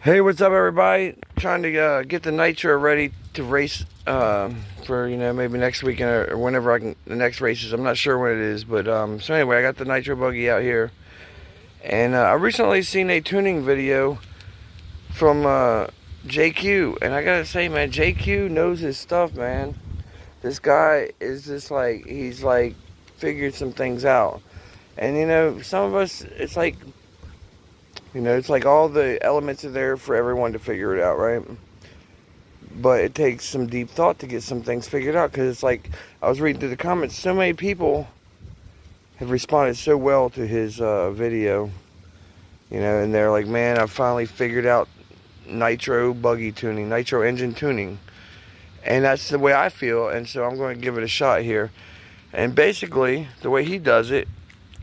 Hey, what's up, everybody? Trying to get the nitro ready to race for maybe next weekend or whenever I can. The next races, I'm not sure when it is, but so anyway, I got the nitro buggy out here, and I recently seen a tuning video from JQ, and I gotta say, man, JQ knows his stuff, man. This guy is just like he's like figured some things out, and some of us, it's like. It's like all the elements are there for everyone to figure it out, right? But it takes some deep thought to get some things figured out, because it's like, I was reading through the comments, so many people have responded so well to his video, and they're like, man, I finally figured out nitro buggy tuning, nitro engine tuning. And that's the way I feel, and so I'm going to give it a shot here. And basically, the way he does it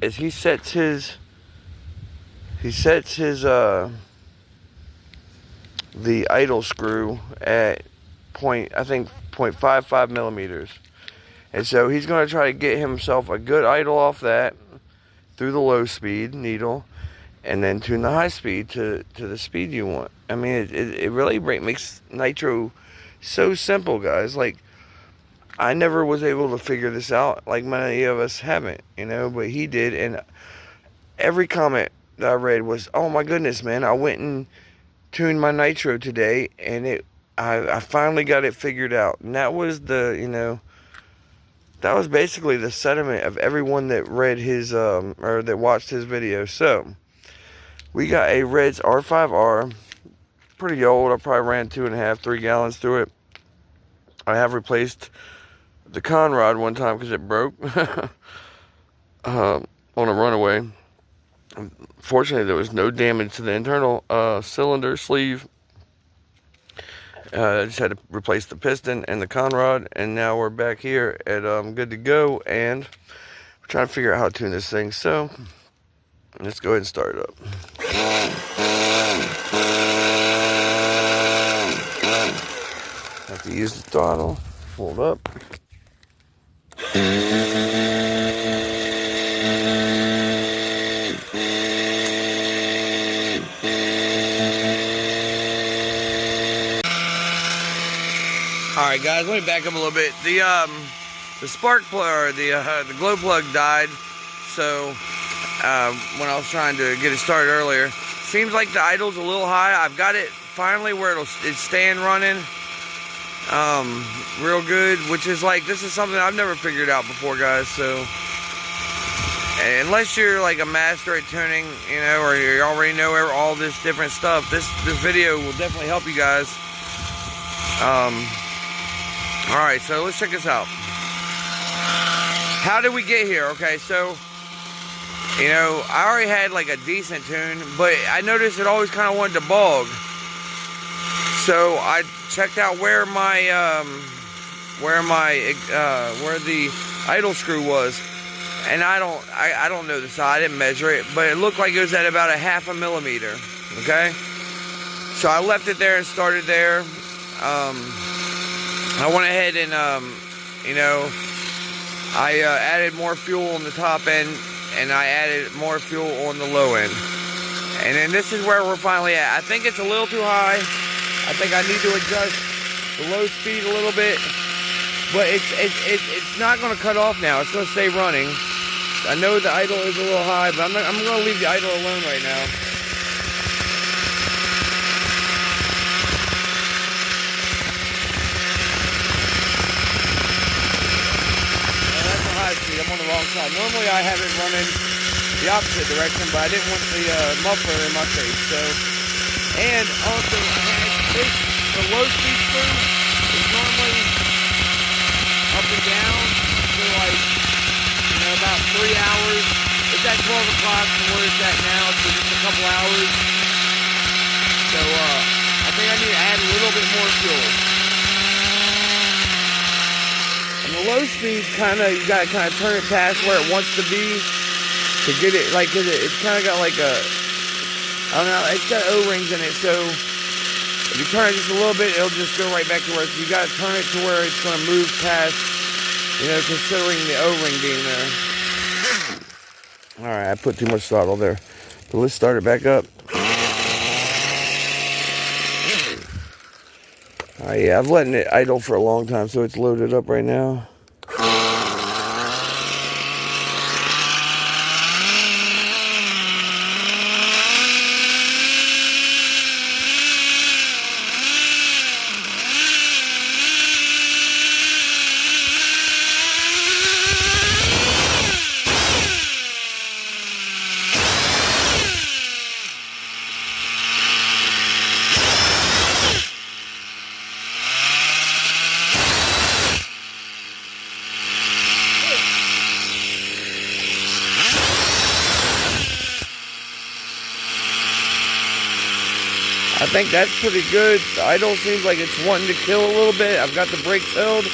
is he sets his the idle screw at I think 0.55 millimeters, and so he's going to try to get himself a good idle off that through the low speed needle, and then tune the high speed to the speed you want. I mean, it really makes nitro so simple, guys. Like, I never was able to figure this out, like many of us haven't, but he did. And every comment that I read was, oh my goodness, man, I went and tuned my nitro today, and I finally got it figured out. And that was that was basically the sentiment of everyone that read his or that watched his video. So we got a Reds r5r, pretty old. I probably ran 2.5-3 gallons through it. I have replaced the con rod one time because it broke on a runaway. Fortunately, there was no damage to the internal cylinder sleeve. I just had to replace the piston and the con rod, and now we're back here at good to go, and we're trying to figure out how to tune this thing. So let's go ahead and start it up. Have to use the throttle, hold up. Alright, guys, let me back up a little bit. The spark plug, or the glow plug died, so when I was trying to get it started earlier, seems like the idle's a little high. I've got it finally where it's staying running real good, which is like, this is something I've never figured out before, guys. So unless you're like a master at tuning, or you already know all this different stuff, this video will definitely help you guys. Alright, so let's check this out. How did we get here? Okay, so, I already had like a decent tune, but I noticed it always kind of wanted to bog. So I checked out where the idle screw was, and I don't know the size. I didn't measure it, but it looked like it was at about 1/2 millimeter. Okay, so I left it there and started there. I went ahead and, I added more fuel on the top end, and I added more fuel on the low end. And then this is where we're finally at. I think it's a little too high. I think I need to adjust the low speed a little bit. But it's not going to cut off now. It's going to stay running. I know the idle is a little high, but I'm going to leave the idle alone right now. I'm on the wrong side. Normally I have it running the opposite direction, but I didn't want the muffler in my face. So, and also the low speed screw is normally up and down for like about 3 hours. It's at 12 o'clock from where it's at now, so just a couple hours. So I think I need to add a little bit more fuel. The low speed, you gotta kind of turn it past where it wants to be to get it, like, it's kind of got like I don't know, it's got O-rings in it, so if you turn it just a little bit, it'll just go right back to where you gotta turn it to where it's gonna move past, considering the O-ring being there. Alright, I put too much throttle there. So let's start it back up. Yeah, I've letting it idle for a long time, so it's loaded up right now. I think that's pretty good. The idle seems like it's wanting to kill a little bit. I've got the brakes held.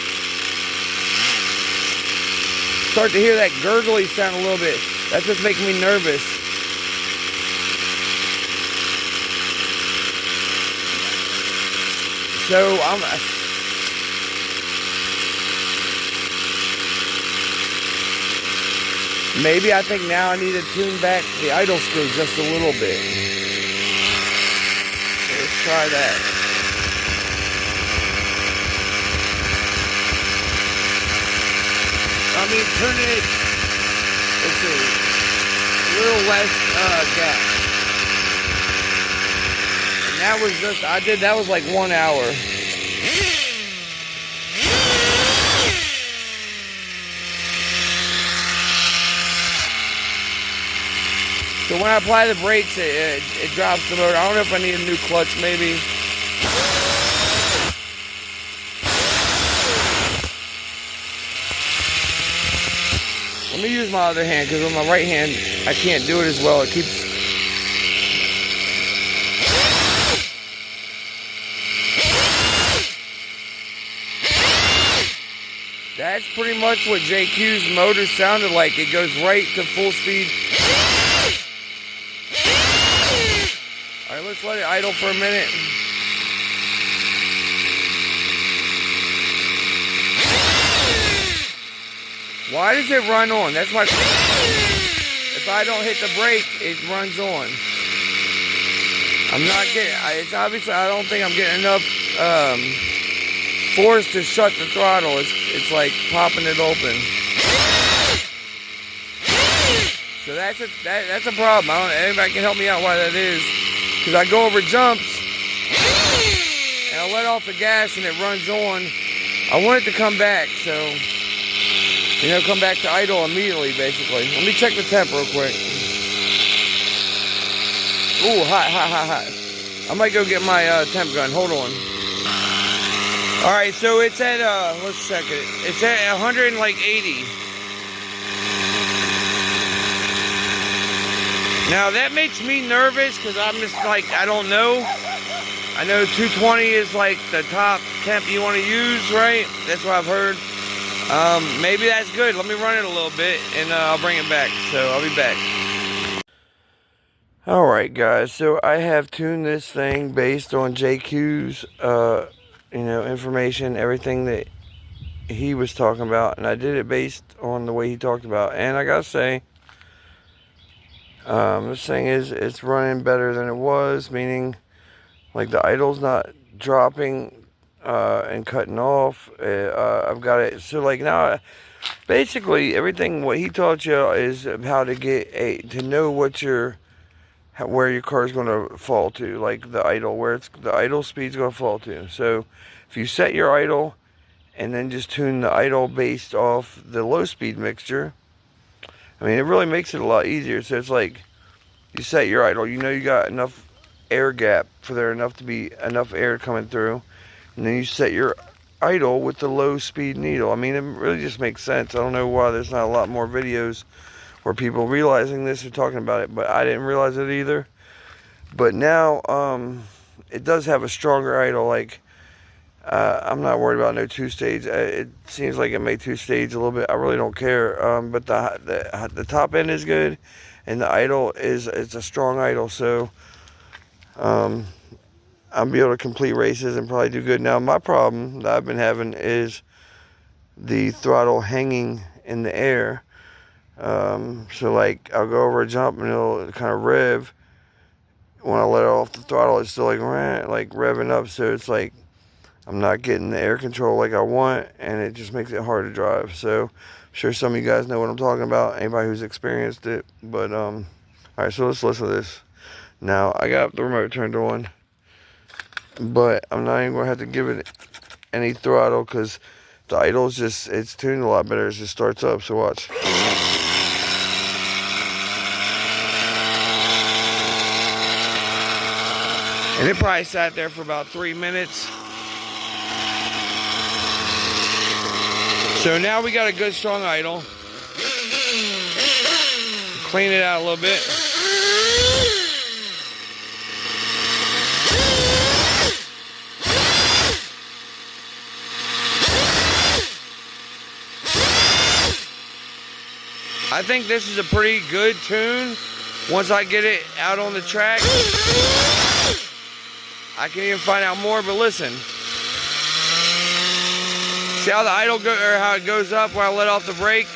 Start to hear that gurgly sound a little bit. That's just making me nervous. So maybe I think now I need to tune back the idle screw just a little bit. Let's try that. I mean, turning it, let's see, a little less gas. And that was just, that was like 1 hour. So when I apply the brakes, it drops the motor. I don't know if I need a new clutch, maybe. Let me use my other hand, because with my right hand, I can't do it as well. It keeps... That's pretty much what JQ's motor sounded like. It goes right to full speed. Alright, let's let it idle for a minute. Why does it run on? That's my... If I don't hit the brake, it runs on. I'm not getting... It's obviously, I don't think I'm getting enough force to shut the throttle. It's like popping it open. So that's a problem. I don't know if anybody can help me out why that is. Because I go over jumps and I let off the gas and it runs on. I want it to come back, so come back to idle immediately, basically. Let me check the temp real quick. Ooh, hot. I might go get my temp gun. Hold on. All right, so it's at let's check it. It's at 180. Now that makes me nervous because I'm just like, I don't know. I know 220 is like the top temp you want to use, right? That's what I've heard. Maybe that's good. Let me run it a little bit and I'll bring it back. So I'll be back. Alright guys, so I have tuned this thing based on JQ's information, everything that he was talking about, and I did it based on the way he talked about. And I gotta say, this thing it's running better than it was, meaning like the idle's not dropping and cutting off. I've got it, so like now basically everything what he taught you is how to get to know where your car is going to fall to, like the idle, the idle speed's going to fall to. So if you set your idle and then just tune the idle based off the low speed mixture, I mean, it really makes it a lot easier. So it's like you set your idle, you got enough air gap for there enough to be enough air coming through, and then you set your idle with the low speed needle. I mean, it really just makes sense. I don't know why there's not a lot more videos where people realizing this or talking about it, but I didn't realize it either. But now it does have a stronger idle. Like I'm not worried about no two-stage. It seems like it may two-stage a little bit. I really don't care. But the top end is good, and the idle it's a strong idle. So I'll be able to complete races and probably do good. Now my problem that I've been having is the throttle hanging in the air. So like I'll go over a jump and it'll kind of rev. When I let it off the throttle, it's still like revving up. So it's like I'm not getting the air control like I want, and it just makes it hard to drive. So I'm sure some of you guys know what I'm talking about, anybody who's experienced it. But all right, so let's listen to this. Now I got the remote turned on, but I'm not even gonna have to give it any throttle because the idle's just, it's tuned a lot better. It just starts up. So watch. And it probably sat there for about 3 minutes. So now we got a good strong idle. Clean it out a little bit. I think this is a pretty good tune. Once I get it out on the track, I can even find out more, but listen. See how the idle or how it goes up when I let off the brake?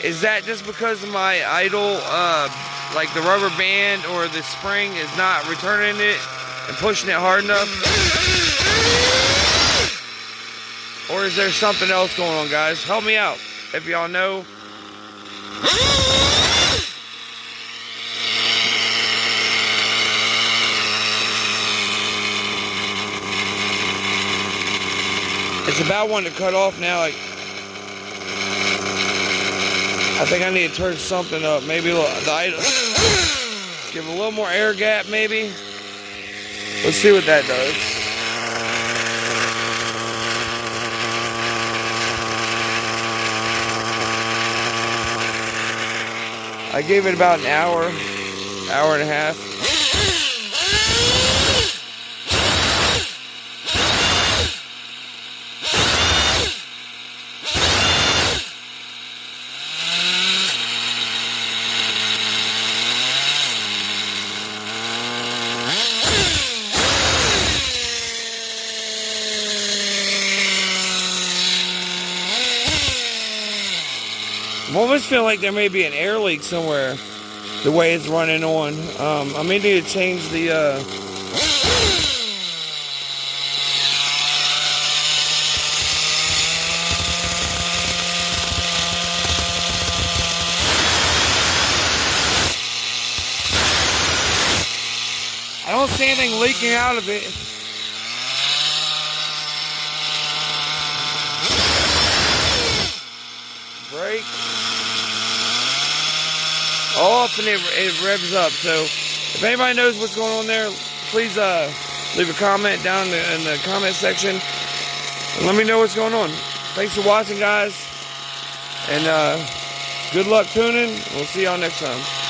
Is that just because of my idle, like the rubber band or the spring is not returning it and pushing it hard enough? Or is there something else going on, guys? Help me out if y'all know. It's about wanting to cut off now. Like, I think I need to turn something up. Maybe the idle, give a little more air gap, maybe. Let's see what that does. I gave it about an hour and a half. I'm almost feeling like there may be an air leak somewhere, the way it's running on. I may need to change the, I don't see anything leaking out of it. Brake. Off, and it revs up. So if anybody knows what's going on there, please leave a comment down in the comment section and let me know what's going on. Thanks for watching, guys, and good luck tuning. We'll see y'all next time.